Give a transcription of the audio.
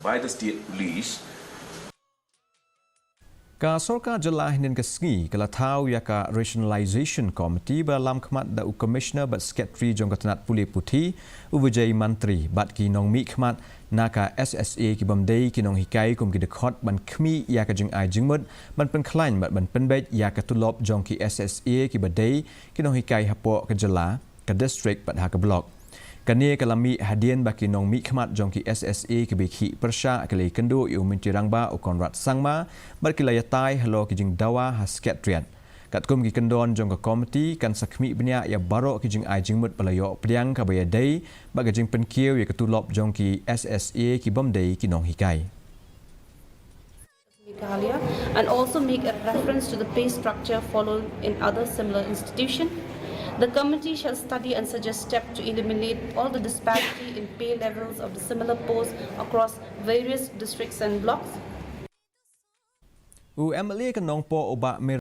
by the state police. Ka Sorkar Jylla hinin KHASI kala Thaw ya ka Rationalisation Committee Bala Khmat da Commissioner bat Secretary jong katanat puli puthi uvajai mantri bat ki nong mi Khmat naka SSA ki bamdei ki nong hikai kum ki dekhot ban khmi ya ka jing ai jingmut ban pen khlain ban pen bet ya ka tulop jong ki SSA ki badei ki nong hikai hapo ka Jylla ka district bat ha ka block kani kalami hadian baki nong mi Khmat jong ki SSA ki bikhi persha kali kendo yu mintirangba o konrat sangma bar ki layatai halo ki jing dawa hasket triat katkum ki kendon jong ka komiti kan sakmi benya ya baro ki jing ai jingmut palayo priang ka baya dei baga jing penkiu ya ketulop jong ki SSA ki bomdei ki nong hikai and also make a reference to the pay structure followed in other similar institutions. The committee shall study and suggest steps to eliminate all the disparity in pay levels of the similar posts across various districts and blocks. U MLA kan nong po oba